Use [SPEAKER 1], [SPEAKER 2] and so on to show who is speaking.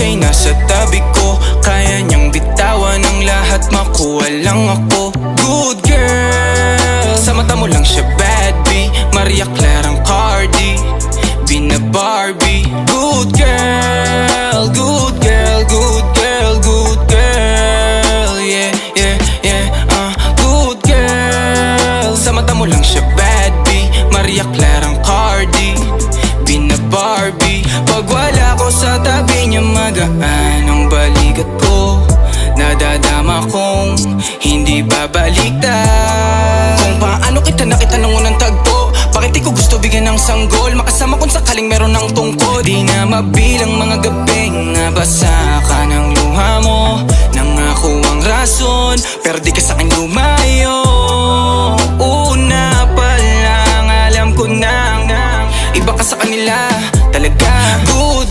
[SPEAKER 1] siya'y nasa tabi ko. Kaya niyang bitawan ang lahat, makuha lang ako. Good girl, sa mata mo lang siya bad B, Maria Clara ang Cardi, Bina Barbie. Good girl, good girl, good girl, good girl. Yeah, yeah, yeah, good girl. Sa mata mo lang siya bad B, Maria Clara ang Cardi, Bina Barbie. Pag wala ko sa tabi niya, magaan ang balikat ko. Nadadama kong hindi babaliktad. Kung paano kita nakita nung unang tagpo, bakit di ko gusto bigyan ng sanggol? Makasama kung sakaling meron ng tungkod. Di na mabilang mga gabing nabasa ka ng luha mo. Nangako ang rason, pero di ka sa'kin lumayo. Una pa lang alam ko na iba ka sa kanila talaga. Good